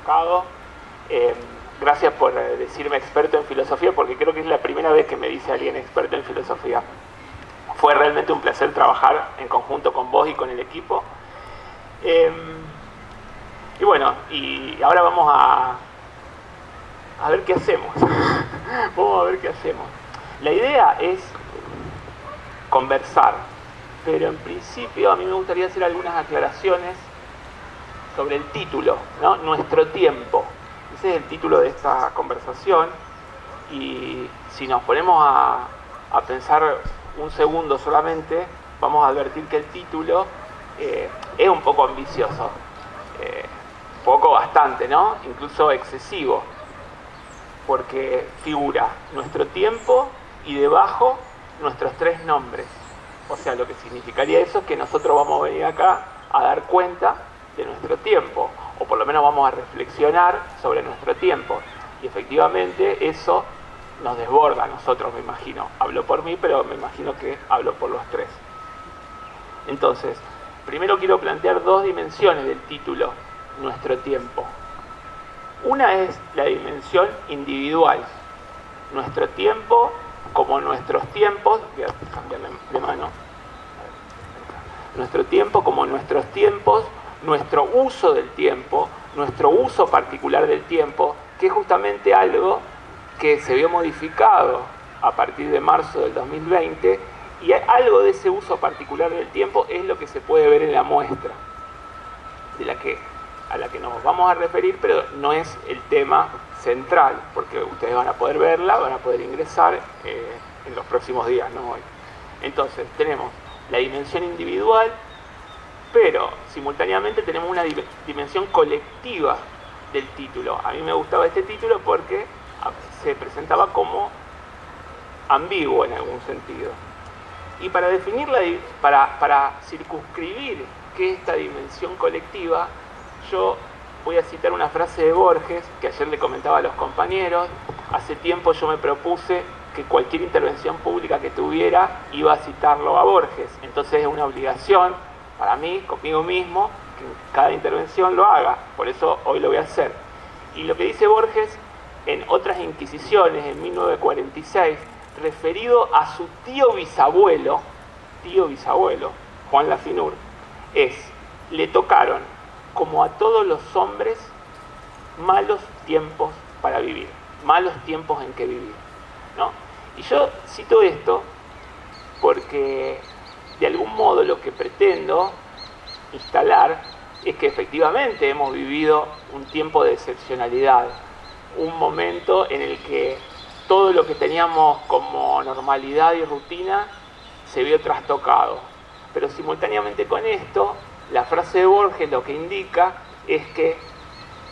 equivocado. Gracias por decirme experto en filosofía, porque creo que es la primera vez que me dice alguien experto en filosofía. Fue realmente un placer trabajar en conjunto con vos y con el equipo. Y bueno, y ahora vamos a ver qué hacemos. Vamos a ver qué hacemos. La idea es conversar, pero en principio a mí me gustaría hacer algunas aclaraciones sobre el título, ¿no? Nuestro tiempo. Ese es el título de esta conversación, y si nos ponemos a pensar un segundo solamente, vamos a advertir que el título es un poco ambicioso, bastante, ¿no? Incluso excesivo, porque figura nuestro tiempo y debajo nuestros 3 nombres. O sea, lo que significaría eso es que nosotros vamos a venir acá a dar cuenta de nuestro tiempo, o por lo menos vamos a reflexionar sobre nuestro tiempo, y efectivamente eso nos desborda a nosotros, me imagino. Hablo por mí, pero me imagino que hablo por los 3. Entonces, primero quiero plantear 2 dimensiones del título, nuestro tiempo. Una es la dimensión individual, nuestro tiempo como nuestros tiempos. Voy a cambiarle de mano. Nuestro tiempo como nuestros tiempos, nuestro uso del tiempo, nuestro uso particular del tiempo, que es justamente algo que se vio modificado a partir de marzo del 2020, y algo de ese uso particular del tiempo es lo que se puede ver en la muestra, a la que nos vamos a referir, pero no es el tema central, porque ustedes van a poder verla, van a poder ingresar en los próximos días, no hoy. Entonces, tenemos la dimensión individual, pero simultáneamente tenemos una dimensión colectiva del título. A mí me gustaba este título porque se presentaba como ambiguo en algún sentido. Y para definirla, para circunscribir qué es esta dimensión colectiva, yo voy a citar una frase de Borges, que ayer le comentaba a los compañeros. Hace tiempo yo me propuse que cualquier intervención pública que tuviera iba a citarlo a Borges. Entonces es una obligación para mí, conmigo mismo, que en cada intervención lo haga. Por eso hoy lo voy a hacer. Y lo que dice Borges en Otras Inquisiciones, en 1946, referido a su tío bisabuelo, Juan Lafinur, es: le tocaron, como a todos los hombres, malos tiempos para vivir, malos tiempos en que vivir, ¿no? Y yo cito esto porque de algún modo lo que pretendo instalar es que efectivamente hemos vivido un tiempo de excepcionalidad, un momento en el que todo lo que teníamos como normalidad y rutina se vio trastocado. Pero simultáneamente con esto, la frase de Borges lo que indica es que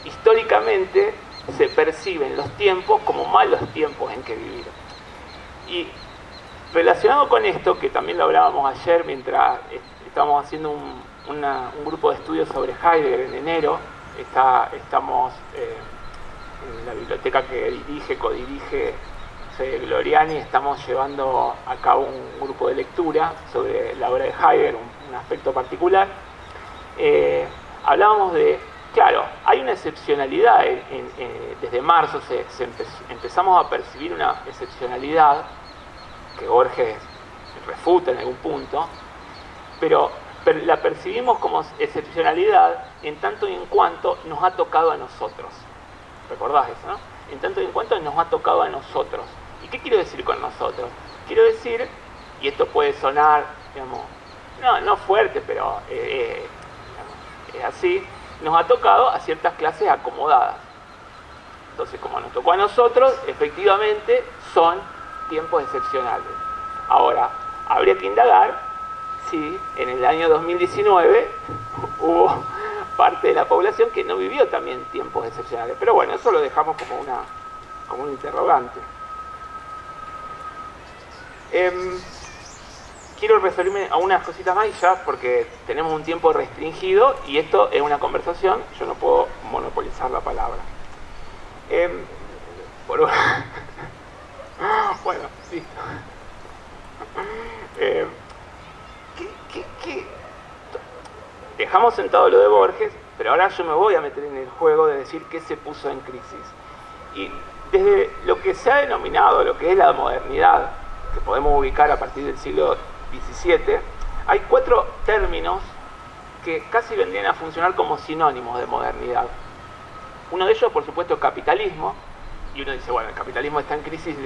históricamente se perciben los tiempos como malos tiempos en que vivir. Y relacionado con esto, que también lo hablábamos ayer mientras estábamos haciendo un grupo de estudios sobre Heidegger en enero, estamos en la biblioteca que codirige Gloriani, estamos llevando a cabo un grupo de lectura sobre la obra de Heidegger, un aspecto particular. Hablábamos de, claro, hay una excepcionalidad, desde marzo empezamos a percibir una excepcionalidad que Borges refuta en algún punto, pero la percibimos como excepcionalidad en tanto y en cuanto nos ha tocado a nosotros. ¿Recordás eso, no? En tanto y en cuanto nos ha tocado a nosotros. ¿Y qué quiero decir con nosotros? Quiero decir, y esto puede sonar, digamos, no fuerte, pero es así, nos ha tocado a ciertas clases acomodadas. Entonces, como nos tocó a nosotros, efectivamente son tiempos excepcionales. Ahora, habría que indagar si en el año 2019 hubo parte de la población que no vivió también tiempos excepcionales. Pero bueno, eso lo dejamos como un interrogante. Quiero referirme a unas cositas más y ya, porque tenemos un tiempo restringido y esto es una conversación, yo no puedo monopolizar la palabra. Bueno, sí. ¿Qué? Dejamos sentado lo de Borges Pero ahora yo me voy a meter en el juego de decir qué se puso en crisis. Y desde lo que se ha denominado, lo que es la modernidad, que podemos ubicar a partir del siglo XVII, hay 4 términos que casi vendrían a funcionar como sinónimos de modernidad. Uno de ellos, por supuesto, es capitalismo, y uno dice, bueno, el capitalismo está en crisis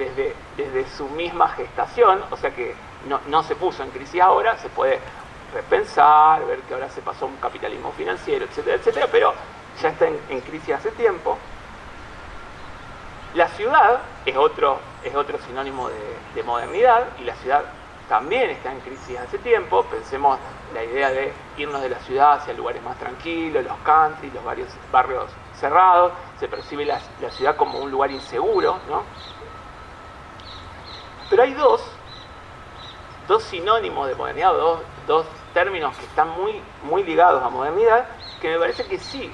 desde su misma gestación, o sea que no se puso en crisis ahora, se puede repensar, ver que ahora se pasó a un capitalismo financiero, etcétera, etcétera, pero ya está en crisis hace tiempo. La ciudad es otro sinónimo de modernidad, y la ciudad también está en crisis hace tiempo. Pensemos la idea de irnos de la ciudad hacia lugares más tranquilos, los country, los barrios cerrados, se percibe la ciudad como un lugar inseguro, ¿no? Pero hay dos sinónimos de modernidad, dos términos que están muy ligados a modernidad, que me parece que sí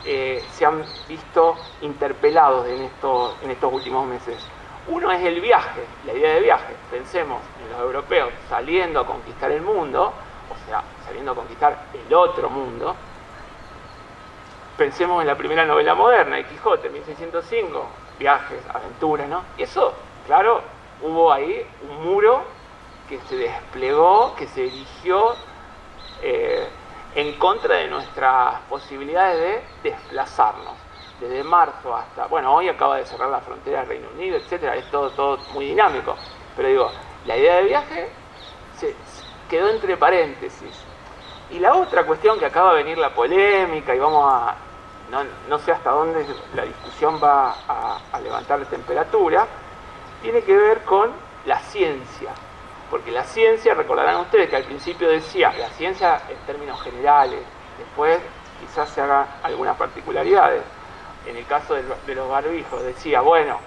se han visto interpelados en estos últimos meses. Uno es el viaje, la idea de viaje. Pensemos en los europeos saliendo a conquistar el mundo, o sea, saliendo a conquistar el otro mundo. Pensemos en la primera novela moderna, de Quijote, 1605, viajes, aventuras, ¿no? Y eso, claro, hubo ahí un muro que se desplegó, que se erigió en contra de nuestras posibilidades de desplazarnos. Desde marzo hasta, bueno, hoy acaba de cerrar la frontera del Reino Unido, etcétera, es todo muy dinámico. Pero digo, la idea de viaje se quedó entre paréntesis. Y la otra cuestión, que acaba de venir la polémica, y vamos a, no sé hasta dónde la discusión va a levantar la temperatura, tiene que ver con la ciencia. Porque la ciencia, recordarán ustedes que al principio decía, la ciencia en términos generales, después quizás se hagan algunas particularidades. En el caso de los barbijos decía, bueno,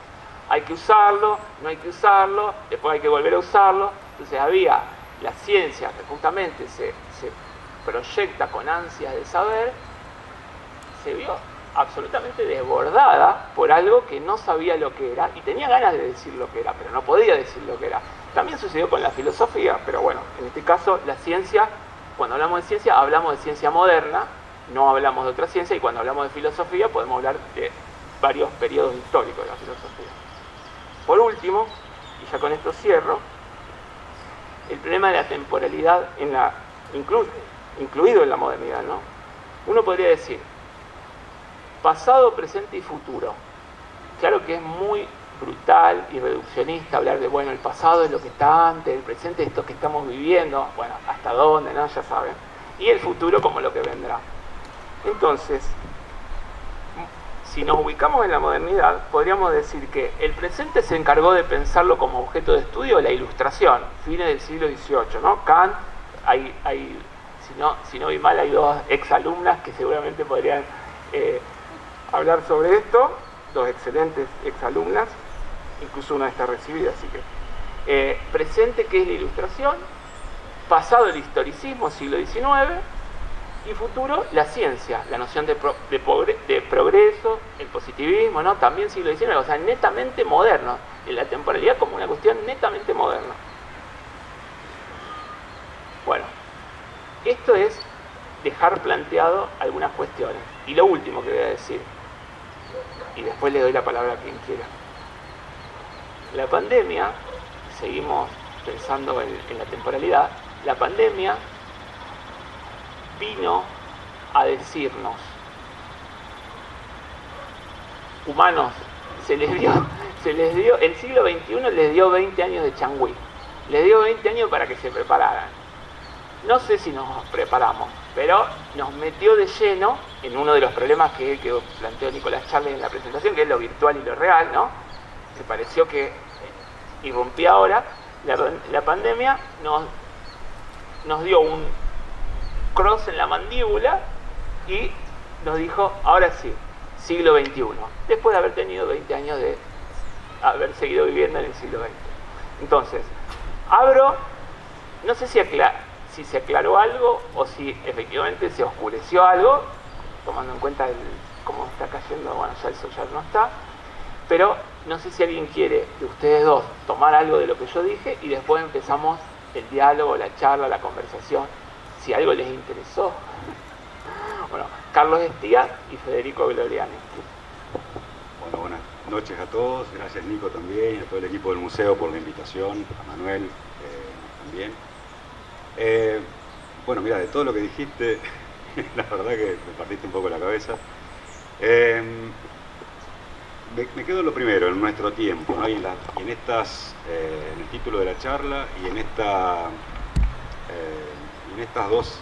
hay que usarlo, no hay que usarlo, después hay que volver a usarlo. Entonces había la ciencia que justamente se proyecta con ansias de saber, se vio absolutamente desbordada por algo que no sabía lo que era y tenía ganas de decir lo que era, pero no podía decir lo que era. También sucedió con la filosofía, pero bueno, en este caso la ciencia, cuando hablamos de ciencia, hablamos de ciencia moderna, no hablamos de otra ciencia, y cuando hablamos de filosofía podemos hablar de varios periodos históricos de la filosofía. Por último, y ya con esto cierro, el problema de la temporalidad incluido en la modernidad, ¿no? Uno podría decir, pasado, presente y futuro. Claro que es muy brutal y reduccionista hablar de, bueno, el pasado es lo que está antes, el presente es esto que estamos viviendo, bueno, hasta dónde, ¿no? Ya saben. Y el futuro como lo que vendrá. Entonces, si nos ubicamos en la modernidad, podríamos decir que el presente se encargó de pensarlo como objeto de estudio la Ilustración, fines del siglo XVIII, ¿no? Kant, si no vi mal, hay 2 exalumnas que seguramente podrían hablar sobre esto, 2 excelentes exalumnas, incluso una está recibida, así que presente, que es la Ilustración, pasado, el historicismo, siglo XIX, y futuro, la ciencia, la noción de progreso, el positivismo, ¿no? También siglo XIX, o sea, netamente moderno, en la temporalidad como una cuestión netamente moderna. Bueno, esto es dejar planteado algunas cuestiones. Y lo último que voy a decir, y después le doy la palabra a quien quiera. La pandemia, seguimos pensando en la temporalidad, la pandemia vino a decirnos, humanos, se les dio, el siglo XXI les dio 20 años de changüí, les dio 20 años para que se prepararan. No sé si nos preparamos, pero nos metió de lleno en uno de los problemas que planteó Nicolás Charles en la presentación, que es lo virtual y lo real, ¿no? Que pareció que irrumpía ahora. La pandemia nos dio un cross en la mandíbula y nos dijo, ahora sí, siglo XXI, después de haber tenido 20 años de haber seguido viviendo en el siglo XX. Entonces, no sé si se aclaró algo o si efectivamente se oscureció algo, tomando en cuenta cómo está cayendo, bueno, ya eso ya no está, pero no sé si alguien quiere de ustedes dos tomar algo de lo que yo dije y después empezamos el diálogo, la charla, la conversación, si algo les interesó. Bueno, Carlos Estía y Federico Gloriani. Bueno, buenas noches a todos. Gracias, Nico, también, y a todo el equipo del museo por la invitación, a Manuel también. Bueno, mira, de todo lo que dijiste, la verdad que me partiste un poco la cabeza. Me quedo en lo primero, en nuestro tiempo, ¿no? Y en el título de la charla y en estas dos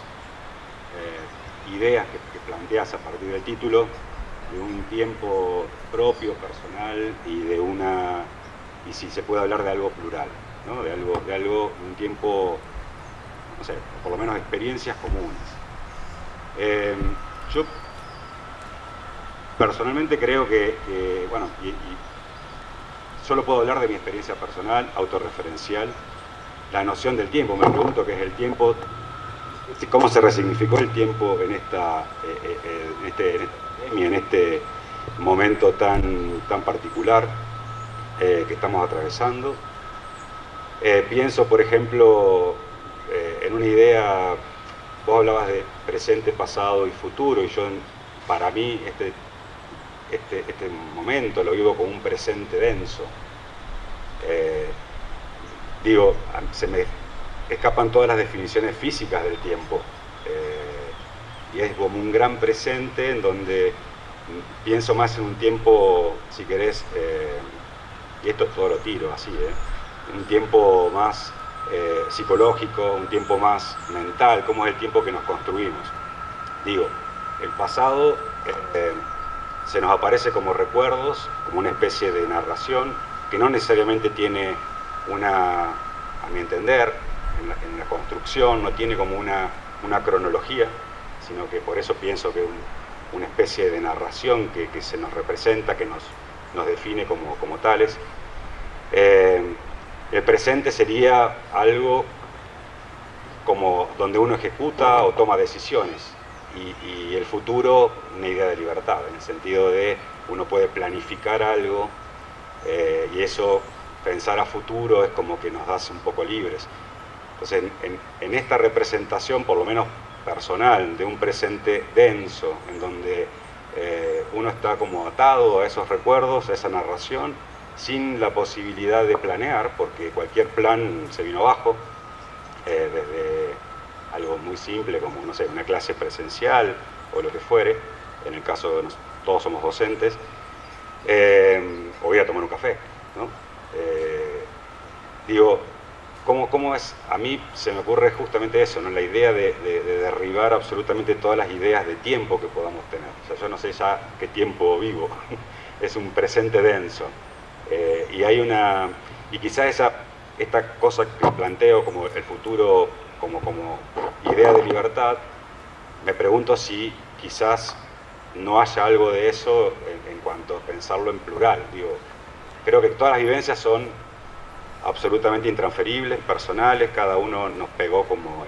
ideas que planteas a partir del título, de un tiempo propio, personal, y y si se puede hablar de algo plural, ¿no? De un tiempo, no sé, por lo menos experiencias comunes. Yo personalmente creo que bueno, y solo puedo hablar de mi experiencia personal, autorreferencial, la noción del tiempo. Me pregunto qué es el tiempo, cómo se resignificó el tiempo en este momento tan particular que estamos atravesando. Pienso, por ejemplo, en una idea, vos hablabas de presente, pasado y futuro, y para mí este momento lo vivo como un presente denso. Se me escapan todas las definiciones físicas del tiempo, y es como un gran presente en donde pienso más en un tiempo, si querés, y esto todo lo tiro así, un tiempo más psicológico, un tiempo más mental, como es el tiempo que nos construimos. El pasado se nos aparece como recuerdos, como una especie de narración que no necesariamente tiene a mi entender, en la construcción, no tiene como una cronología, sino que por eso pienso que una especie de narración que se nos representa, que nos define como tales. El presente sería algo como donde uno ejecuta o toma decisiones, y el futuro una idea de libertad, en el sentido de uno puede planificar algo, y eso, pensar a futuro, es como que nos hace un poco libres. Entonces, en esta representación, por lo menos personal, de un presente denso, en donde uno está como atado a esos recuerdos, a esa narración, sin la posibilidad de planear, porque cualquier plan se vino abajo, desde algo muy simple como, no sé, una clase presencial o lo que fuere, en el caso de todos somos docentes, o ir a tomar un café, ¿no? ¿Cómo es? A mí se me ocurre justamente eso, ¿no? La idea de derribar absolutamente todas las ideas de tiempo que podamos tener. O sea, yo no sé ya qué tiempo vivo, es un presente denso. Y quizás esta cosa que planteo como el futuro, como idea de libertad, me pregunto si quizás no haya algo de eso en cuanto a pensarlo en plural. Creo que todas las vivencias son absolutamente intransferibles, personales, cada uno nos pegó como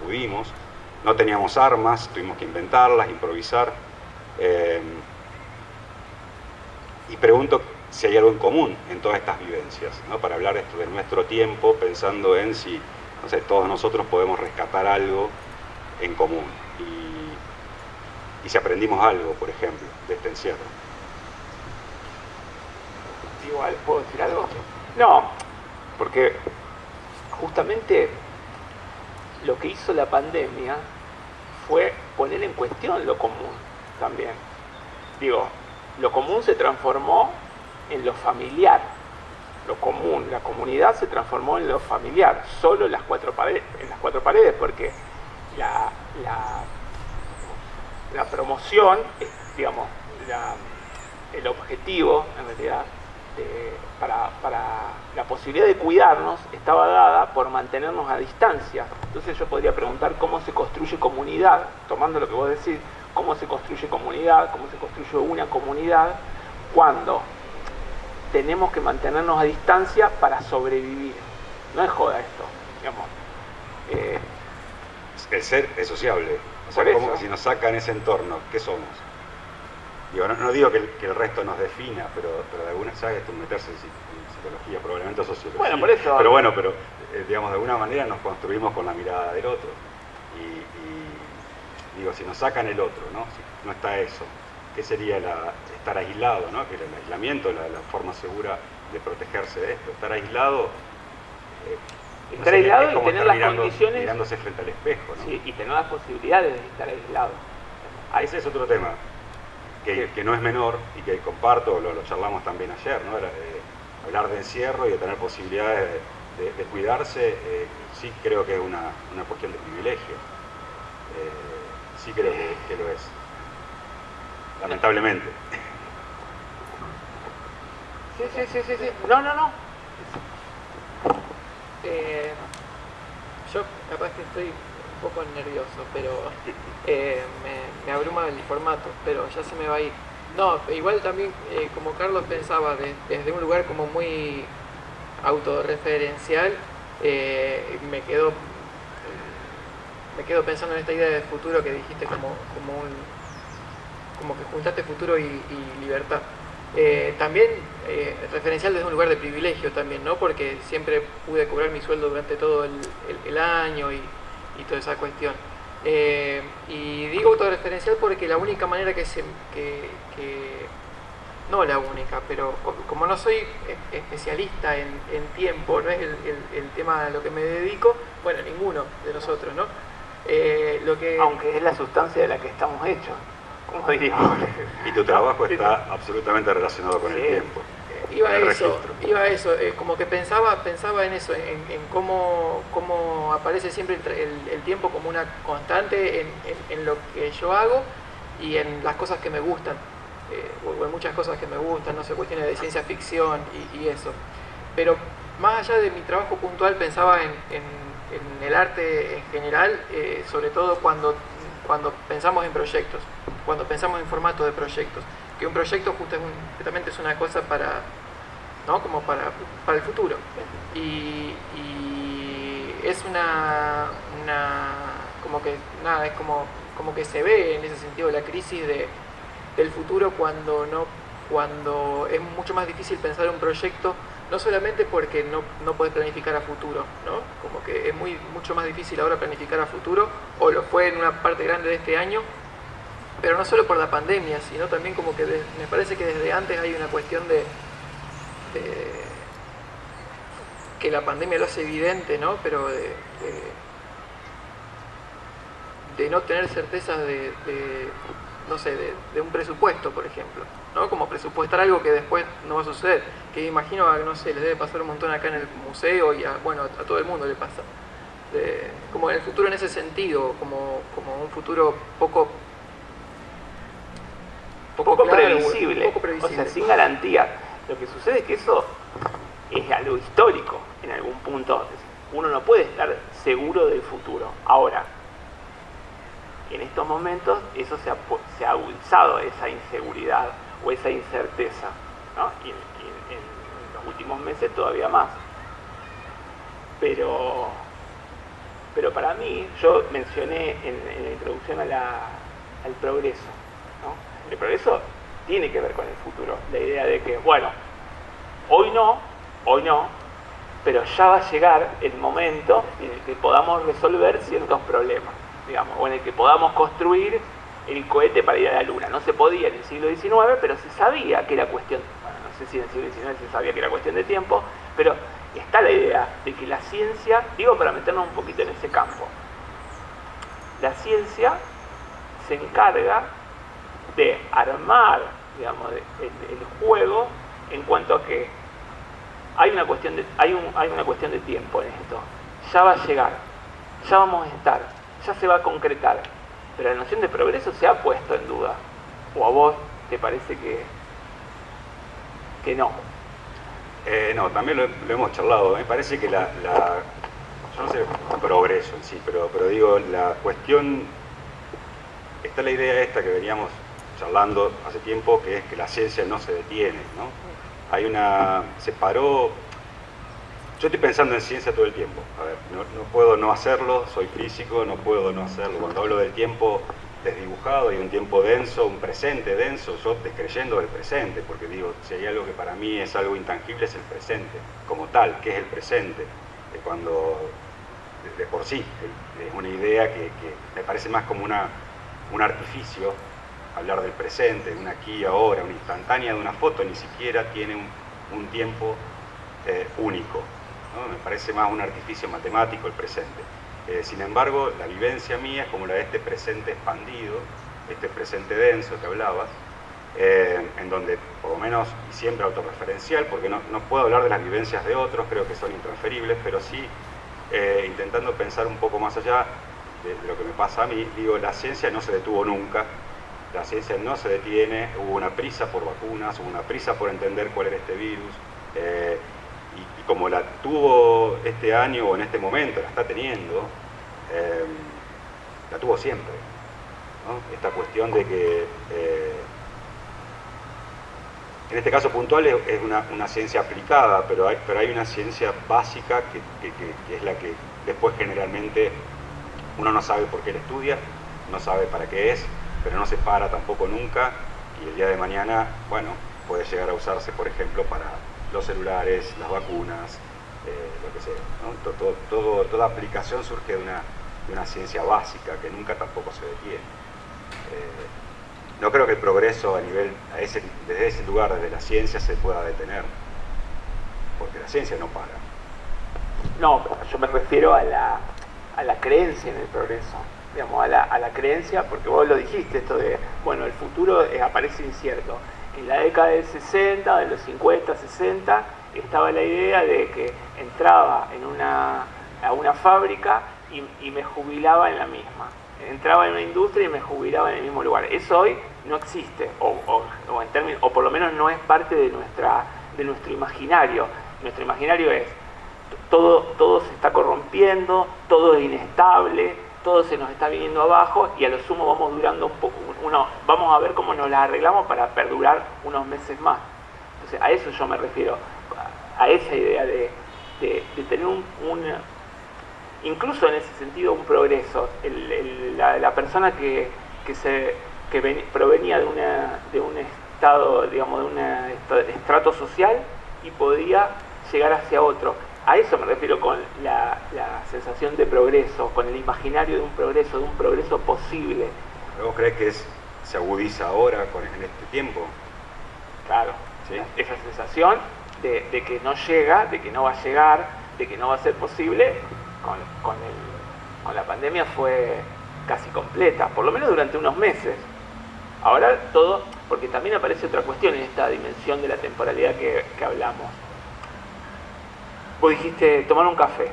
pudimos, no teníamos armas, tuvimos que inventarlas, improvisar, y pregunto si hay algo en común en todas estas vivencias, ¿no? Para hablar esto de nuestro tiempo, pensando en si, no sé, todos nosotros podemos rescatar algo en común, y si aprendimos algo, por ejemplo, de este encierro. Igual, ¿puedo decir algo? No, porque justamente lo que hizo la pandemia fue poner en cuestión lo común también. Lo común se transformó en lo familiar. Lo común, la comunidad se transformó en lo familiar, solo en las cuatro paredes, porque la promoción, el objetivo, en realidad, para la posibilidad de cuidarnos, estaba dada por mantenernos a distancia. Entonces yo podría preguntar cómo se construye comunidad, tomando lo que vos decís, cómo se construye comunidad, cómo se construye una comunidad cuando tenemos que mantenernos a distancia para sobrevivir. No es joda esto, El ser es sociable. O sea, como que si nos sacan ese entorno, ¿qué somos? No digo que el resto nos defina, pero de alguna, ¿sabes? Esto meterse en psicología, probablemente sociología. Bueno, por eso. Pero de alguna manera nos construimos con la mirada del otro. Digo, si nos sacan el otro, ¿no? Si no está eso, ¿qué sería estar aislado, ¿no? Que era el aislamiento, la forma segura de protegerse de esto. Estar aislado... estar aislado y tener las condiciones... mirándose frente al espejo, ¿no? Sí, y tener las posibilidades de estar aislado. Ese es otro tema, que no es menor y que comparto, lo charlamos también ayer, ¿no? Hablar de encierro y de tener posibilidades de cuidarse, sí creo que es una cuestión de privilegio. Sí creo que lo es. Lamentablemente. Sí. No. Yo capaz que estoy un poco nervioso, pero me abruma el formato, pero ya se me va a ir. No, igual también, como Carlos pensaba, desde un lugar como muy autorreferencial, me quedo pensando en esta idea de futuro que dijiste como que juntaste futuro y libertad. También referencial desde un lugar de privilegio también, ¿no? Porque siempre pude cobrar mi sueldo durante todo el año y toda esa cuestión. Y digo autorreferencial porque la única manera no la única, pero como no soy especialista en tiempo, no es el tema a lo que me dedico, bueno, ninguno de nosotros, ¿no? Aunque es la sustancia de la que estamos hechos, como diríamos. Y tu trabajo está absolutamente relacionado con el tiempo. Iba a eso, como que pensaba en eso, en cómo aparece siempre el tiempo como una constante en lo que yo hago y en las cosas que me gustan, o en muchas cosas que me gustan, no sé, cuestiones de ciencia ficción y eso. Pero más allá de mi trabajo puntual pensaba en el arte en general, sobre todo cuando pensamos en proyectos, cuando pensamos en formato de proyectos, que un proyecto justamente es una cosa para, ¿no? Como para el futuro, y es como que nada, es como que se ve en ese sentido la crisis del futuro cuando es mucho más difícil pensar un proyecto, no solamente porque no podés planificar a futuro, ¿no? Como que es mucho más difícil ahora planificar a futuro, o lo fue en una parte grande de este año, pero no solo por la pandemia, sino también como que me parece que desde antes hay una cuestión de que la pandemia lo hace evidente, ¿no? Pero de no tener certezas no sé, de un presupuesto, por ejemplo, ¿no? Como presupuestar algo que después no va a suceder, que imagino, no sé, les debe pasar un montón acá en el museo y a todo el mundo le pasa. Como en el futuro en ese sentido, como un futuro poco claro, previsible, poco previsible, o sea, sin garantía. Lo que sucede es que eso es algo histórico en algún punto. Uno no puede estar seguro del futuro. Ahora, en estos momentos eso se ha agudizado, esa inseguridad o esa incerteza, ¿no? Y en los últimos meses todavía más. Pero para mí, yo mencioné en la introducción al progreso, ¿no? El progreso tiene que ver con el futuro, la idea de que, bueno, hoy no, pero ya va a llegar el momento en el que podamos resolver ciertos problemas, digamos, o en el que podamos construir el cohete para ir a la Luna. No se podía en el siglo XIX, pero se sabía que era cuestión, bueno, no sé si en el siglo XIX se sabía que era cuestión de tiempo, pero está la idea de que la ciencia, digo para meternos un poquito en ese campo, la ciencia se encarga de armar, digamos, el juego en cuanto a que hay una cuestión de tiempo en esto. Ya va a llegar, ya vamos a estar, ya se va a concretar, pero la noción de progreso se ha puesto en duda. ¿O a vos te parece que no? No, también lo hemos charlado. Me parece que yo no sé progreso en sí, pero digo, la cuestión, está la idea esta que veníamos charlando hace tiempo, que es que la ciencia no se detiene, ¿no? Se paró. Yo estoy pensando en ciencia todo el tiempo. A ver, no puedo no hacerlo, soy físico, no puedo no hacerlo. Cuando hablo del tiempo desdibujado y un tiempo denso, un presente denso, yo descreyendo del presente, porque digo, si hay algo que para mí es algo intangible, es el presente, como tal. ¿Qué es el presente? Cuando, de por sí, es una idea que me parece más como una un artificio hablar del presente, un aquí y ahora, una instantánea de una foto, ni siquiera tiene un tiempo único, ¿no? Me parece más un artificio matemático el presente. Sin embargo, la vivencia mía es como la de este presente expandido, este presente denso que hablabas, en donde, por lo menos, y siempre autorreferencial, porque no puedo hablar de las vivencias de otros, creo que son intransferibles, pero sí intentando pensar un poco más allá de lo que me pasa a mí. Digo, la ciencia no se detuvo nunca, la ciencia no se detiene, hubo una prisa por vacunas, hubo una prisa por entender cuál era este virus, y como la tuvo este año o en este momento, la está teniendo, la tuvo siempre, ¿no? Esta cuestión de que, en este caso puntual es una ciencia aplicada, pero hay una ciencia básica que es la que después generalmente uno no sabe por qué la estudia, no sabe para qué es, pero no se para tampoco nunca, y el día de mañana, bueno, puede llegar a usarse, por ejemplo, para los celulares, las vacunas, lo que sea, ¿no? Toda aplicación surge de una ciencia básica que nunca tampoco se detiene. No creo que el progreso desde ese lugar, desde la ciencia, se pueda detener, porque la ciencia no para. No, yo me refiero a la creencia en el progreso, digamos, a la creencia, porque vos lo dijiste, esto de, bueno, el futuro aparece incierto. En la década del 60, de los 50, 60, estaba la idea de que entraba a una fábrica y me jubilaba en la misma. Entraba en una industria y me jubilaba en el mismo lugar. Eso hoy no existe, o por lo menos no es parte de nuestro imaginario. Nuestro imaginario es, todo se está corrompiendo, todo es inestable, todo se nos está viniendo abajo, y a lo sumo vamos durando un poco, vamos a ver cómo nos las arreglamos para perdurar unos meses más. Entonces, a eso yo me refiero, a esa idea de tener incluso en ese sentido, un progreso. La persona que provenía de un estado, digamos, de un estrato social y podía llegar hacia otro. A eso me refiero con la sensación de progreso, con el imaginario de un progreso posible. ¿Vos crees que se agudiza ahora en este tiempo? Claro, ¿sí? Esa sensación de que no llega, de que no va a llegar, de que no va a ser posible, con la pandemia fue casi completa, por lo menos durante unos meses. Ahora todo, porque también aparece otra cuestión en esta dimensión de la temporalidad que hablamos. Vos dijiste tomar un café,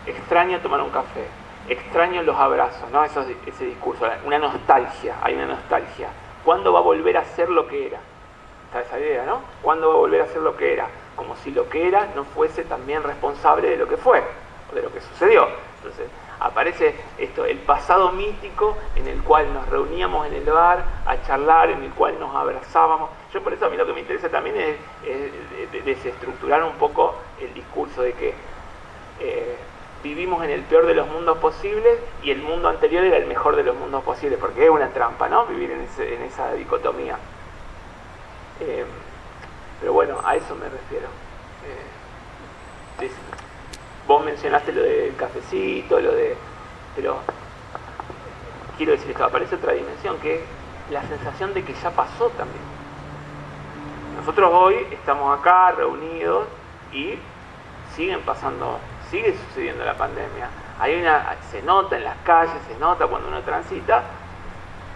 extraño tomar un café, extraño los abrazos, ¿no? Ese discurso, hay una nostalgia. ¿Cuándo va a volver a ser lo que era? Está esa idea, ¿no? ¿Cuándo va a volver a ser lo que era? Como si lo que era no fuese también responsable de lo que fue, o de lo que sucedió. Entonces, aparece el pasado mítico en el cual nos reuníamos en el bar a charlar, en el cual nos abrazábamos. Yo por eso a mí lo que me interesa también es desestructurar un poco el discurso de que vivimos en el peor de los mundos posibles y el mundo anterior era el mejor de los mundos posibles, porque es una trampa, ¿no? Vivir en esa dicotomía. Pero bueno, a eso me refiero. Vos mencionaste lo del cafecito, pero quiero decir esto, aparece otra dimensión, que es la sensación de que ya pasó también. Nosotros hoy estamos acá reunidos y sigue sucediendo la pandemia. Se nota en las calles, se nota cuando uno transita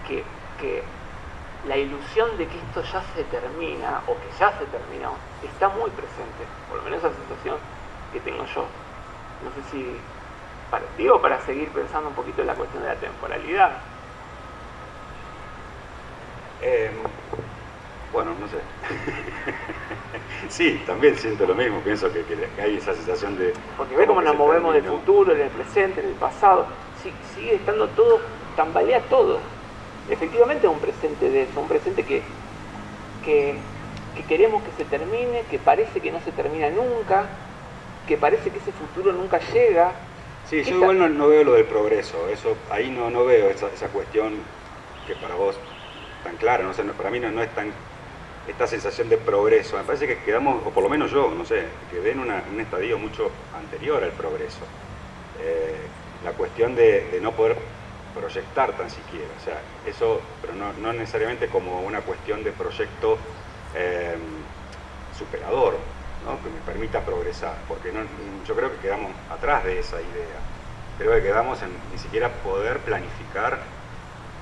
que la ilusión de que esto ya se termina o que ya se terminó está muy presente, por lo menos esa sensación que tengo yo. No sé si, para seguir pensando un poquito en la cuestión de la temporalidad. Bueno, no sé. Sí, también siento lo mismo, pienso que hay esa sensación de... Porque ve cómo nos movemos del futuro, del presente, del pasado, sigue estando todo, tambalea todo. Efectivamente es un presente de eso, un presente que queremos que se termine, que parece que no se termina nunca, que parece que ese futuro nunca llega. Sí, yo igual no veo lo del progreso, eso ahí no veo esa cuestión que para vos tan clara, no sé, para mí no es tan esta sensación de progreso. Me parece que quedamos, o por lo menos yo, no sé, quedé en un estadio mucho anterior al progreso. La cuestión de no poder proyectar tan siquiera. O sea, eso, pero no necesariamente como una cuestión de proyecto superador, ¿no? Que me permita progresar, porque yo creo que quedamos atrás de esa idea. Creo que quedamos en ni siquiera poder planificar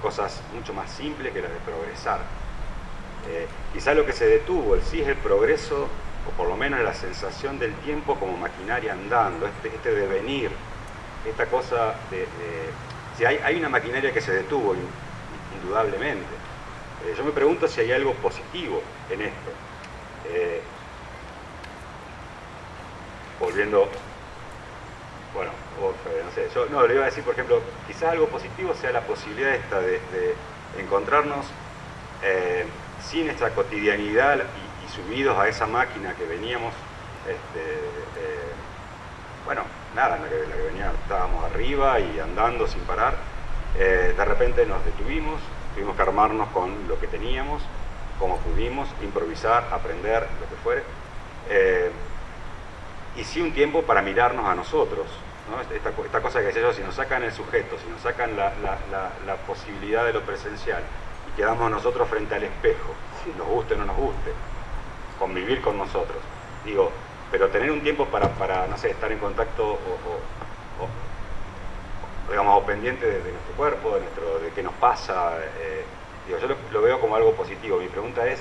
cosas mucho más simples que las de progresar. Quizá lo que se detuvo sí es el progreso, o por lo menos la sensación del tiempo como maquinaria andando, este devenir, esta cosa si hay una maquinaria que se detuvo, indudablemente. Yo me pregunto si hay algo positivo en esto. Volviendo, bueno, no sé, yo le iba a decir, por ejemplo, quizás algo positivo sea la posibilidad esta de encontrarnos sin esta cotidianidad y subidos a esa máquina que veníamos, bueno, nada, en la que veníamos, estábamos arriba y andando sin parar. De repente nos detuvimos, tuvimos que armarnos con lo que teníamos, como pudimos, improvisar, aprender, lo que fuere. Y sí un tiempo para mirarnos a nosotros, ¿no? Esta cosa que decía yo, si nos sacan el sujeto, si nos sacan la posibilidad de lo presencial y quedamos nosotros frente al espejo, nos guste o no nos guste, convivir con nosotros, digo, pero tener un tiempo para no sé, estar en contacto digamos, o pendiente de nuestro cuerpo, de qué nos pasa, digo, yo lo veo como algo positivo. Mi pregunta es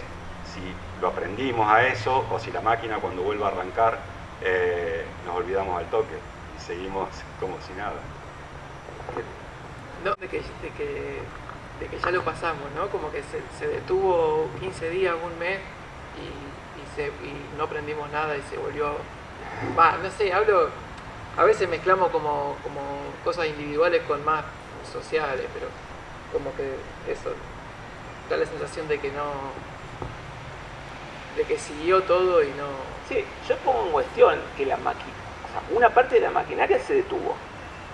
si lo aprendimos a eso o si la máquina cuando vuelva a arrancar nos olvidamos al toque y seguimos como si nada. No, de que ya lo pasamos, ¿no? Como que se detuvo 15 días, un mes y no aprendimos nada y se volvió... no sé, a veces mezclamos como cosas individuales con más sociales, pero como que eso da la sensación de que siguió todo y no... Sí, yo pongo en cuestión que la máquina, o sea, una parte de la maquinaria se detuvo,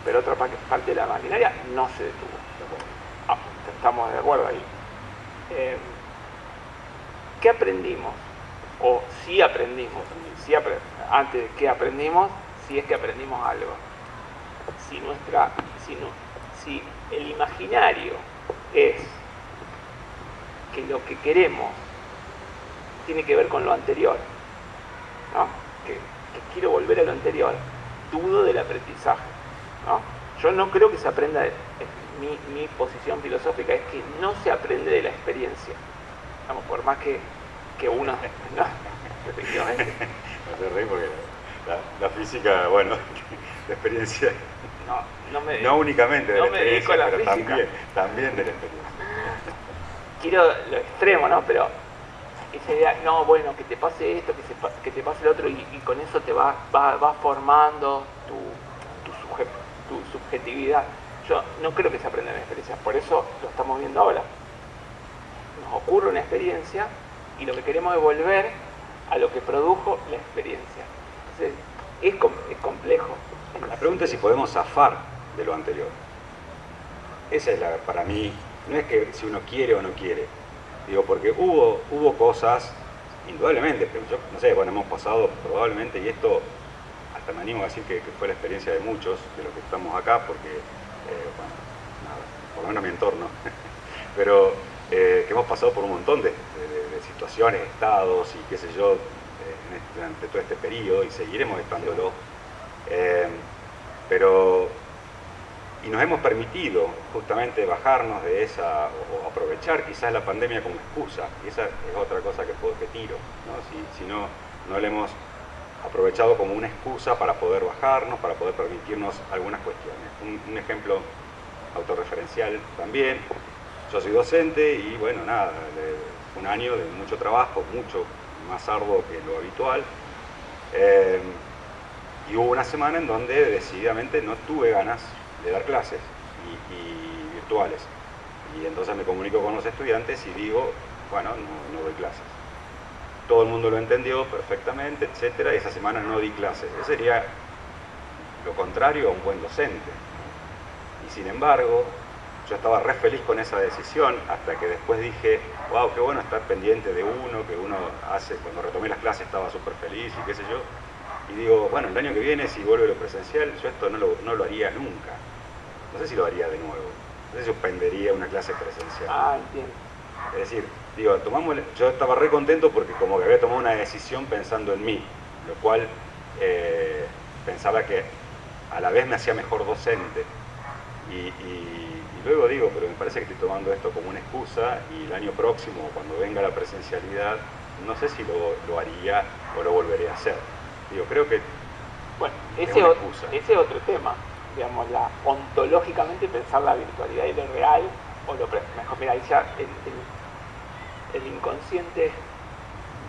pero otra parte de la maquinaria no se detuvo. Estamos de acuerdo ahí. ¿Qué aprendimos? O si aprendimos, antes de qué aprendimos, si es que aprendimos algo. Si el imaginario es que lo que queremos tiene que ver con lo anterior, ¿no? Que quiero volver a lo anterior, dudo del aprendizaje, ¿no? Yo no creo que se aprenda, mi posición filosófica es que no se aprende de la experiencia, digamos, por más que uno, ¿no? Efectivamente. Me hace reír porque la física, bueno, la experiencia, no únicamente de la experiencia, pero también de la experiencia. Quiero lo extremo, ¿no? Pero esa idea, no, bueno, que te pase esto, que te pase el otro, y con eso te va formando tu subjetividad. Yo no creo que se aprenda en la experiencia, por eso lo estamos viendo ahora. Nos ocurre una experiencia y lo que queremos es volver a lo que produjo la experiencia. Entonces, es complejo. La pregunta es si podemos zafar de lo anterior. Esa es para mí, no es que si uno quiere o no quiere. Digo, porque hubo cosas, indudablemente, pero yo no sé, bueno, hemos pasado probablemente, y esto hasta me animo a decir que fue la experiencia de muchos de los que estamos acá, porque, bueno, nada, por lo menos mi entorno, pero que hemos pasado por un montón de situaciones, estados y qué sé yo, durante todo este periodo, y seguiremos estándolo, y nos hemos permitido justamente bajarnos de esa, o aprovechar quizás la pandemia como excusa, y esa es otra cosa que tiro, ¿no? Si no la hemos aprovechado como una excusa para poder bajarnos, para poder permitirnos algunas cuestiones. Un ejemplo autorreferencial también, yo soy docente y bueno, nada, un año de mucho trabajo, mucho más arduo que lo habitual, y hubo una semana en donde decididamente no tuve ganas de dar clases y virtuales, y entonces me comunico con los estudiantes y digo, bueno, no doy clases. Todo el mundo lo entendió perfectamente, etcétera, y esa semana no di clases. Eso sería lo contrario a un buen docente. Y sin embargo, yo estaba re feliz con esa decisión hasta que después dije, wow, qué bueno estar pendiente de uno, que uno hace, cuando retomé las clases estaba súper feliz y qué sé yo. Y digo, bueno, el año que viene, si vuelve lo presencial, yo esto no lo haría nunca. No sé si lo haría de nuevo. no sé si suspendería una clase presencial. Ah, entiendo. Es decir, digo, yo estaba re contento porque como que había tomado una decisión pensando en mí, lo cual pensaba que a la vez me hacía mejor docente. Y luego digo, pero me parece que estoy tomando esto como una excusa y el año próximo, cuando venga la presencialidad, no sé si lo haría o lo volveré a hacer. Digo, creo que bueno, es una excusa. Ese es otro tema, digamos, ontológicamente pensar la virtualidad y lo real, o mejor, mira, ahí ya el inconsciente,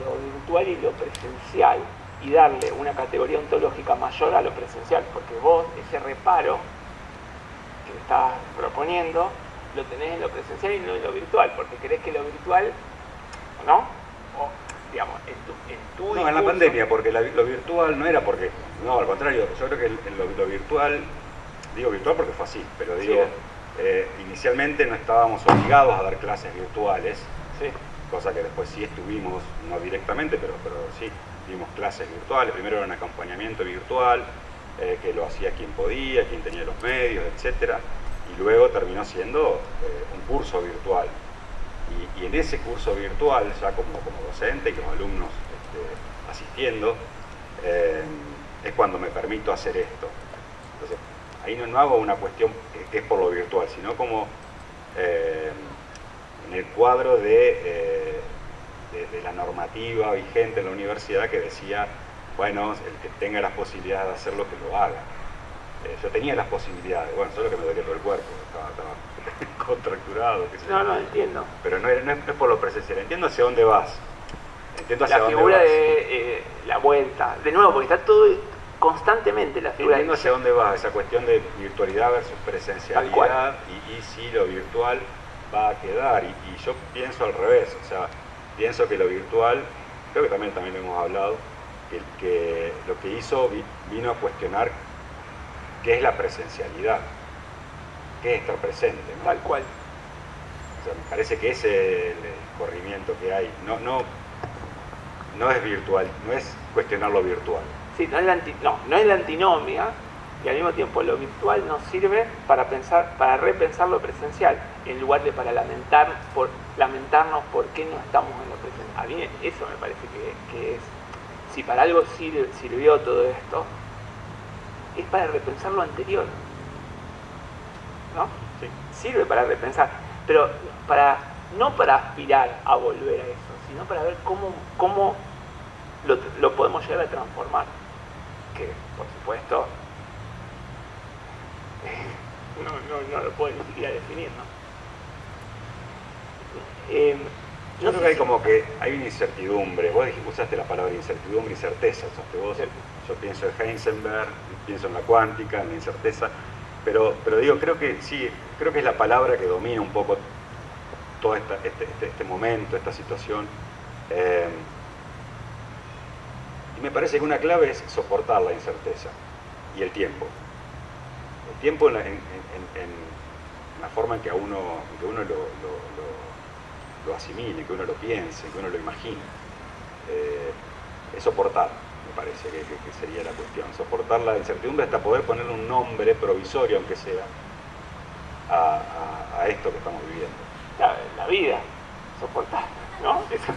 lo virtual y lo presencial, y darle una categoría ontológica mayor a lo presencial, porque vos ese reparo que estás proponiendo lo tenés en lo presencial y no en lo virtual, porque crees que lo virtual, ¿no? O, digamos, en tu No, en la pandemia, porque lo virtual no era porque, no, al contrario, yo creo que lo virtual, digo virtual porque fue así, pero digo, sí, inicialmente no estábamos obligados a dar clases virtuales, sí, cosa que después sí estuvimos, no directamente, pero sí, dimos clases virtuales. Primero era un acompañamiento virtual, que lo hacía quien podía, quien tenía los medios, etcétera, y luego terminó siendo un curso virtual. Y en ese curso virtual, ya como docente y como alumnos asistiendo, es cuando me permito hacer esto. Entonces, ahí no hago una cuestión que es por lo virtual, sino como en el cuadro de la normativa vigente en la universidad que decía, bueno, el que tenga las posibilidades de hacerlo, que lo haga. Yo tenía las posibilidades, bueno, solo que me dolía todo el cuerpo, estaba contracturado. No, entiendo. Pero no es por lo presencial, entiendo hacia dónde vas. Entiendo hacia dónde vas. La figura de la vuelta, de nuevo, porque está todo constantemente la figura. Entiendo hacia dónde vas, esa cuestión de virtualidad versus presencialidad, y si lo virtual va a quedar, y yo pienso al revés, o sea, pienso que lo virtual, creo que también lo hemos hablado, que lo que hizo vino a cuestionar qué es la presencialidad, qué es estar presente, ¿no? Tal cual. O sea, me parece que ese es el corrimiento que hay, no es virtual, no es cuestionar lo virtual. Sí, no es la antinomia, y al mismo tiempo lo virtual nos sirve para repensar lo presencial, en lugar de para lamentarnos por qué no estamos en lo presencial. A mí eso me parece que es, si para algo sirvió todo esto, es para repensar lo anterior, ¿no? Sí. Sirve para repensar, pero no para aspirar a volver a eso, sino para ver cómo lo podemos llegar a transformar, que por supuesto no lo puedo ni siquiera definir, ¿no? Yo creo que hay como que hay una incertidumbre. Vos usaste la palabra incertidumbre y certeza. Vos, yo pienso en Heisenberg, pienso en la cuántica, en la incerteza, pero digo, creo que sí, creo que es la palabra que domina un poco todo este momento, esta situación. Y me parece que una clave es soportar la incerteza y el tiempo. El tiempo en la forma en que uno lo asimile, que uno lo piense, que uno lo imagine. Es soportar, me parece que sería la cuestión. Soportar la incertidumbre hasta poder ponerle un nombre provisorio, aunque sea, a esto que estamos viviendo. La vida, soportar, ¿no? Eso.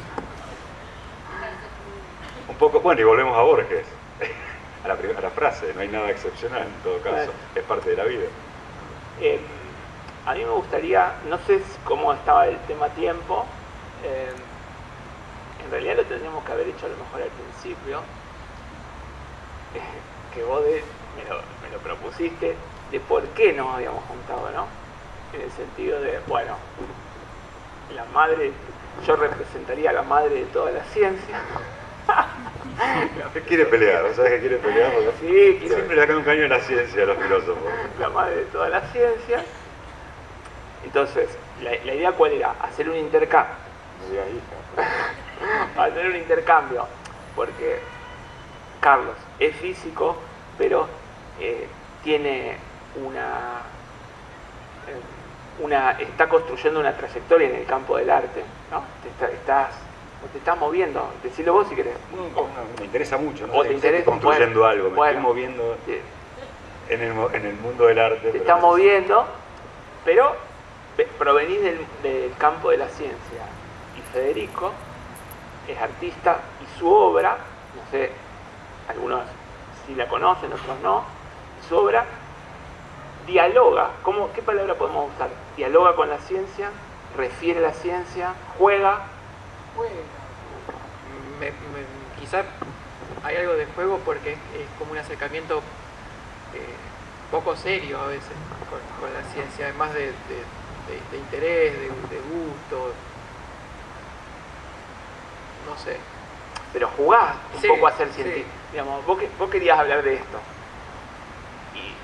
Un poco, bueno, y volvemos a Borges, a la frase, no hay nada excepcional en todo caso, es parte de la vida. A mí me gustaría, no sé cómo estaba el tema tiempo, en realidad lo tendríamos que haber hecho a lo mejor al principio, que vos me lo propusiste, de por qué nos habíamos juntado, ¿no? En el sentido de, bueno, yo representaría a la madre de toda la ciencia. Quiere pelear, ¿sabes que quiere pelear? Sí, siempre le sacan un caño a la ciencia a los filósofos. La madre de toda la ciencia. Entonces, la idea ¿cuál era? Hacer un intercambio. No digas hija. Hacer un intercambio, porque Carlos es físico, pero tiene está construyendo una trayectoria en el campo del arte, ¿no? Te estás moviendo, decilo vos si querés. No, me interesa mucho, ¿no? O te interesa, estoy construyendo algo, me bueno, estoy moviendo en el mundo del arte. Te estás moviendo, pero provenís del campo de la ciencia y Federico es artista y su obra, no sé, algunos sí la conocen, otros no, su obra dialoga, ¿qué palabra podemos usar? Dialoga con la ciencia, refiere a la ciencia, juega. Quizás hay algo de juego porque es como un acercamiento poco serio a veces con la ciencia, además de interés, de gusto, no sé. Pero jugás un poco a ser sí. científico. Digamos, vos querías hablar de esto. Y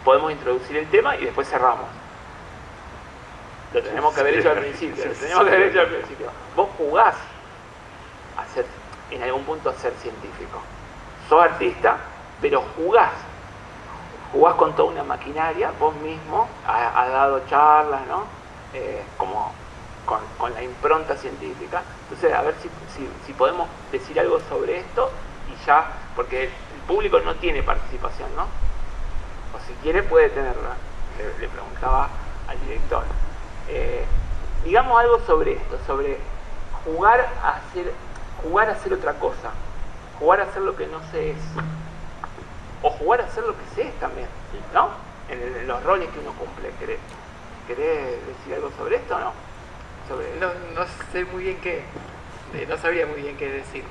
podemos introducir el tema y después cerramos. Lo tenemos que haber hecho al principio. Vos jugás a ser, en algún punto, a ser científico. Sos artista, pero jugás con toda una maquinaria, vos mismo has dado charlas, ¿no? Como con la impronta científica. Entonces, a ver si podemos decir algo sobre esto y ya, porque el público no tiene participación, ¿no? O si quiere puede tenerla. Le preguntaba al director. Digamos algo sobre esto, sobre jugar a hacer otra cosa, jugar a hacer lo que no se es, o jugar a hacer lo que se es también, ¿no? En los roles que uno cumple. ¿Querés decir algo sobre esto o no? No sé muy bien no sabría muy bien qué decir.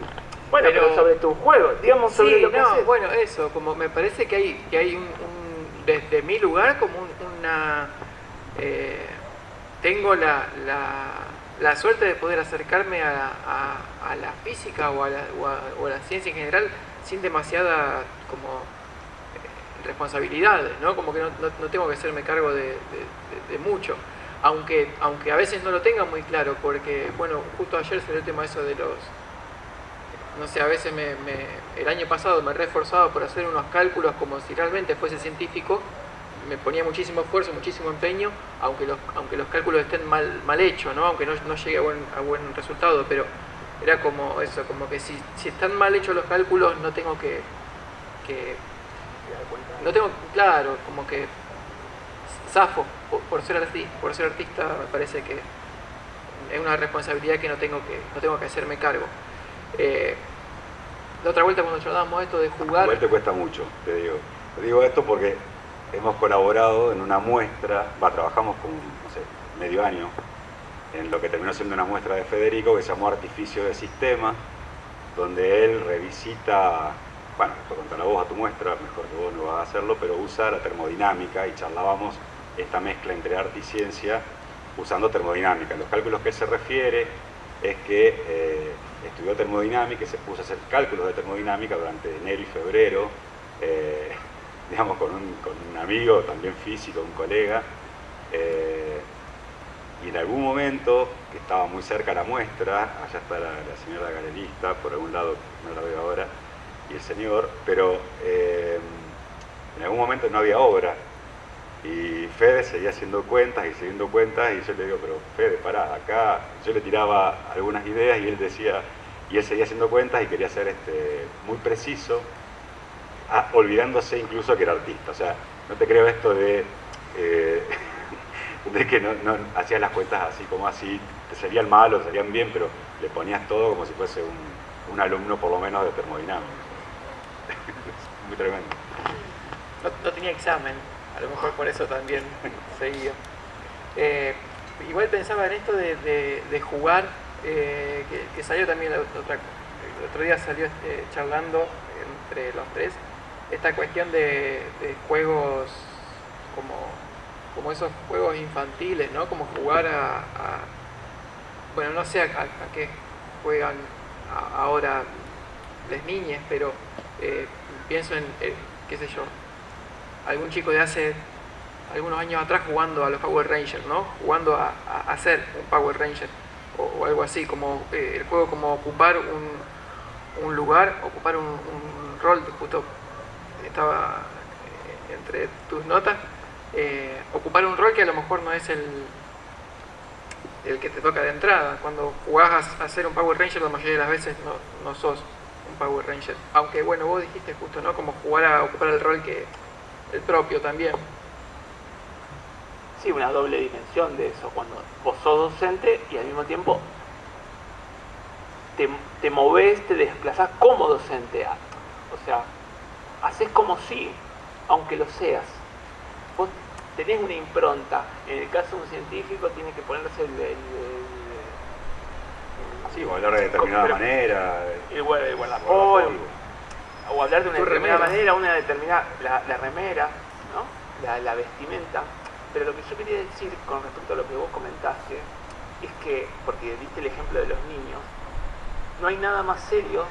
Bueno, pero sobre tu juego, digamos sobre lo que haces. Bueno, eso, como me parece que hay desde mi lugar como una... tengo la suerte de poder acercarme a la física o a la ciencia en general sin demasiada como responsabilidades, ¿no? Como que no tengo que hacerme cargo de mucho. Aunque a veces no lo tenga muy claro, porque, bueno, justo ayer salió el tema eso de los... No sé, a veces el año pasado me he reforzado por hacer unos cálculos como si realmente fuese científico, me ponía muchísimo esfuerzo, muchísimo empeño, aunque los cálculos estén mal hechos, ¿no? Aunque no llegue a buen resultado, pero era como eso, como que si están mal hechos los cálculos no tengo que no tengo, claro, como que zafo por ser artista, me parece que es una responsabilidad que no tengo que hacerme cargo. La otra vuelta cuando charlábamos esto de jugar... Igual te cuesta mucho, te digo. Te digo esto porque hemos colaborado en una muestra, trabajamos como, no sé, medio año, en lo que terminó siendo una muestra de Federico que se llamó Artificio de Sistema, donde él revisita, bueno, esto contará vos a tu muestra, mejor que vos no vas a hacerlo, pero usa la termodinámica y charlábamos esta mezcla entre arte y ciencia usando termodinámica. Los cálculos que él se refiere es que estudió termodinámica y se puso a hacer cálculos de termodinámica durante enero y febrero, digamos con un amigo, también físico, un colega, y en algún momento, que estaba muy cerca la muestra, allá está la señora galerista, por algún lado, no la veo ahora, y el señor, pero en algún momento no había obra, y Fede seguía haciendo cuentas, y yo le digo, pero Fede, pará, acá, yo le tiraba algunas ideas, y él decía, y él seguía haciendo cuentas, y quería ser muy preciso, olvidándose incluso que era artista. O sea, no te creo esto de que no hacías las cuentas así como así, te salían mal o te salían bien, pero le ponías todo como si fuese un alumno por lo menos de termodinámica. Muy tremendo. No tenía examen, a lo mejor por eso también seguía. Igual pensaba en esto de jugar, que salió también el otro día salió charlando entre los tres esta cuestión de juegos como esos juegos infantiles, ¿no? Como jugar bueno, no sé a qué juegan ahora las niñas, pero pienso en, qué sé yo, algún chico de hace algunos años atrás jugando a los Power Rangers, ¿no? Jugando a ser un Power Ranger o algo así, como el juego como ocupar un lugar, ocupar un rol, justo estaba entre tus notas, ocupar un rol que a lo mejor no es el que te toca de entrada. Cuando jugás a ser un Power Ranger, la mayoría de las veces no sos un Power Ranger. Aunque bueno, vos dijiste justo, ¿no? Como jugar a ocupar el rol el propio también. sí, una doble dimensión de eso, cuando vos sos docente y al mismo tiempo te movés, te desplazás como docente. O sea, haces como si, aunque lo seas. Vos tenés una impronta. En el caso de un científico tiene que ponerse sí, o hablar de determinada manera. El guardapolvo. O hablar de una determinada manera, una determinada, la remera, ¿no? La vestimenta. Pero lo que yo quería decir con respecto a lo que vos comentaste es que, porque diste el ejemplo de los niños, no hay nada más serio,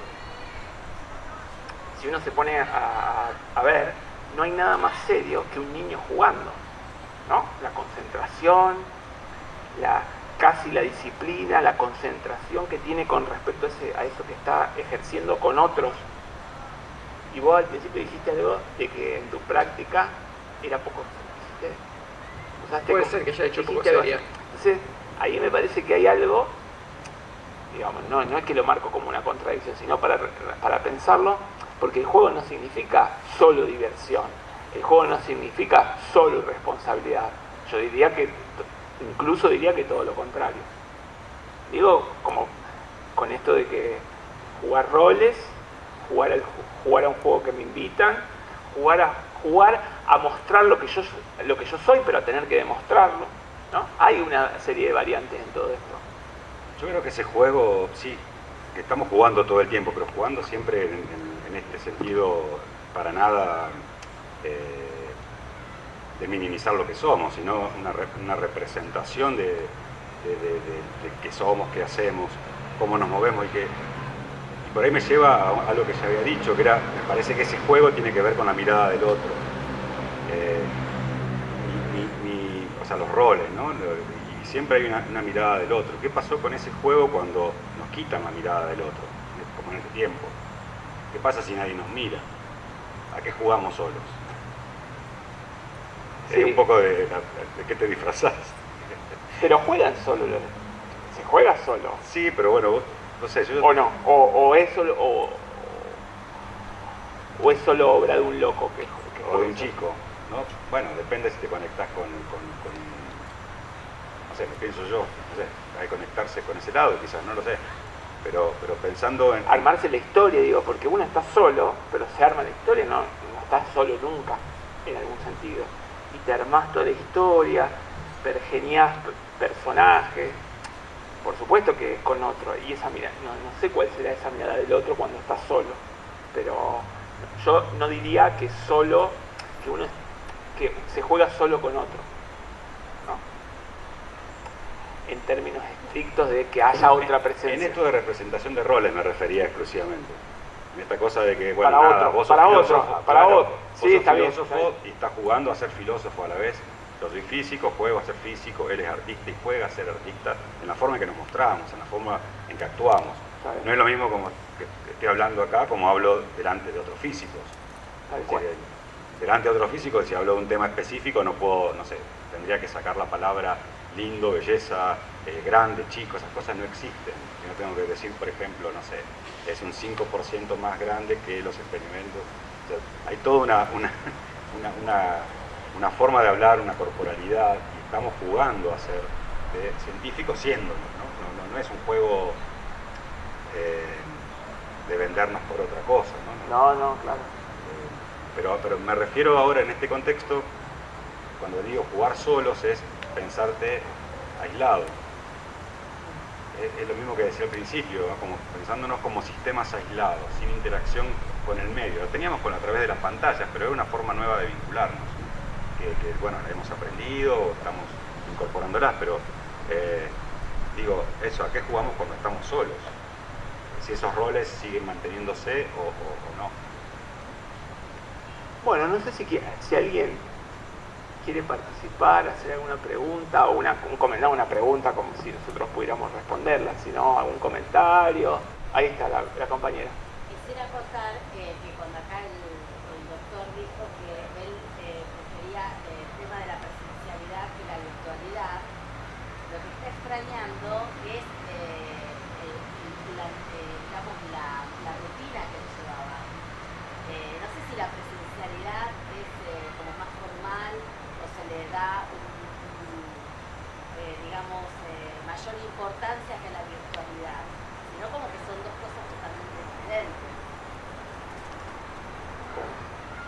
si uno se pone a ver, no hay nada más serio que un niño jugando, ¿no? La concentración, casi la disciplina, la concentración que tiene con respecto a eso que está ejerciendo con otros. Y vos al principio dijiste algo de que en tu práctica era poco, puede ser que haya hecho poco seria. Entonces, ahí me parece que hay algo, digamos, no es que lo marco como una contradicción, sino para pensarlo, porque el juego no significa solo diversión, el juego no significa solo irresponsabilidad. Yo incluso diría que todo lo contrario. Digo, como con esto de que jugar roles, jugar a un juego que me invitan, jugar a mostrar lo que yo soy, pero a tener que demostrarlo, ¿no? Hay una serie de variantes en todo esto. Yo creo que ese juego, sí, que estamos jugando todo el tiempo, pero jugando siempre en este sentido, para nada de minimizar lo que somos, sino una representación de qué somos, qué hacemos, cómo nos movemos, y por ahí me lleva a algo que ya había dicho, que me parece que ese juego tiene que ver con la mirada del otro. O sea, los roles, ¿no? Y siempre hay una mirada del otro. ¿Qué pasó con ese juego cuando nos quitan la mirada del otro? Como en este tiempo. ¿Qué pasa si nadie nos mira? ¿A qué jugamos solos? Sí. Un poco de qué te disfrazás. Pero juegan solo, se juega solo. Sí, pero bueno, vos, no sé, yo... O no, o es solo, o es solo obra de un loco que o de un chico, ¿no? Bueno, depende si te conectás con no sé, lo pienso yo, no sé, hay que conectarse con ese lado, quizás, no lo sé. Pero pensando en... Armarse la historia, digo, porque uno está solo, pero se arma la historia, no estás solo nunca, en algún sentido. Y te armás toda la historia, pergeniás personajes, por supuesto que con otro, y esa mirada, no sé cuál será esa mirada del otro cuando estás solo, pero yo no diría que solo, que se juega solo con otro, ¿no? En términos estrictos de que haya otra presencia. En esto de representación de roles me refería exclusivamente. En esta cosa de que, bueno, para nada, otro, vos sos para filósofo, otro, para claro, otro. Sí, está bien. Y estás jugando a ser filósofo a la vez. Yo soy físico, juego a ser físico, él es artista y juega a ser artista en la forma en que nos mostramos, en la forma en que actuamos. No es lo mismo como que estoy hablando acá como hablo delante de otros físicos. Delante de otros físicos, si hablo de un tema específico, no puedo, no sé, tendría que sacar la palabra lindo, belleza, grande, chico, esas cosas no existen. Yo no tengo que decir, por ejemplo, no sé, es un 5% más grande que los experimentos. O sea, hay toda una forma de hablar, una corporalidad, y estamos jugando a ser científicos siéndolo, ¿no? No es un juego de vendernos por otra cosa, ¿no? No, claro. Pero me refiero ahora en este contexto, cuando digo jugar solos, es pensarte aislado. Es lo mismo que decía al principio, ¿no? Como pensándonos como sistemas aislados, sin interacción con el medio. Lo teníamos a través de las pantallas, pero es una forma nueva de vincularnos, que bueno, hemos aprendido, estamos incorporándolas, pero digo, eso, ¿a qué jugamos cuando estamos solos? Si esos roles siguen manteniéndose o no. Bueno, no sé si alguien quiere participar, hacer alguna pregunta, o una pregunta como si nosotros pudiéramos responderla, sino algún comentario. Ahí está la compañera. Quisiera acotar que cuando acá el doctor dijo que él prefería el tema de la presencialidad que la virtualidad, lo que está extrañando es la rutina que él llevaba. No sé si la presencialidad es como más formal o se le da un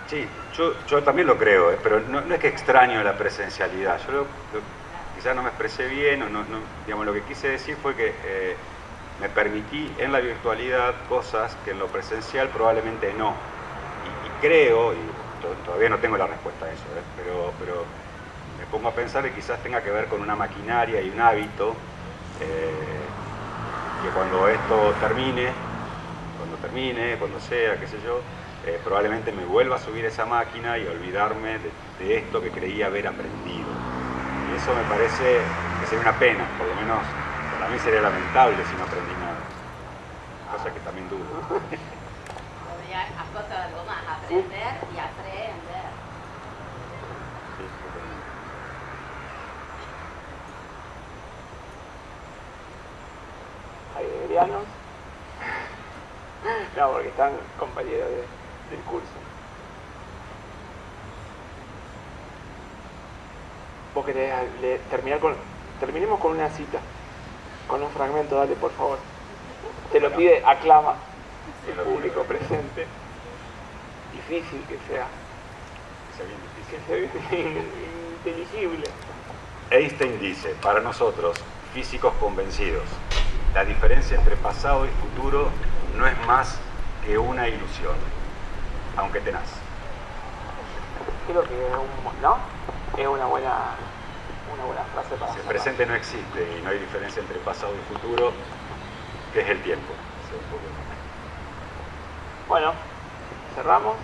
Sí, yo también lo creo, pero no es que extraño la presencialidad. Quizás no me expresé bien, digamos, lo que quise decir fue que me permití en la virtualidad cosas que en lo presencial probablemente no. Y creo, y todavía no tengo la respuesta a eso, pero me pongo a pensar que quizás tenga que ver con una maquinaria y un hábito que cuando esto termine, cuando sea, qué sé yo, probablemente me vuelva a subir esa máquina y olvidarme de esto que creía haber aprendido. Y eso me parece que sería una pena, por lo menos para mí sería lamentable si no aprendí nada. Cosa que también dudo. Podría acotar algo más, aprender y aprender. Sí, totalmente. Heideggerianos. No, porque están compañeros del curso. Vos querés terminemos con una cita, con un fragmento, dale por favor. Te lo pide, aclama el público presente. Difícil que sea. Que sea bien inteligible. Einstein dice, para nosotros, físicos convencidos, la diferencia entre pasado y futuro no es más que una ilusión, aunque tenaz. Creo que es una buena frase para Si el cerrar. presente no existe y no hay diferencia entre pasado y futuro, ¿qué es el tiempo? Bueno, cerramos.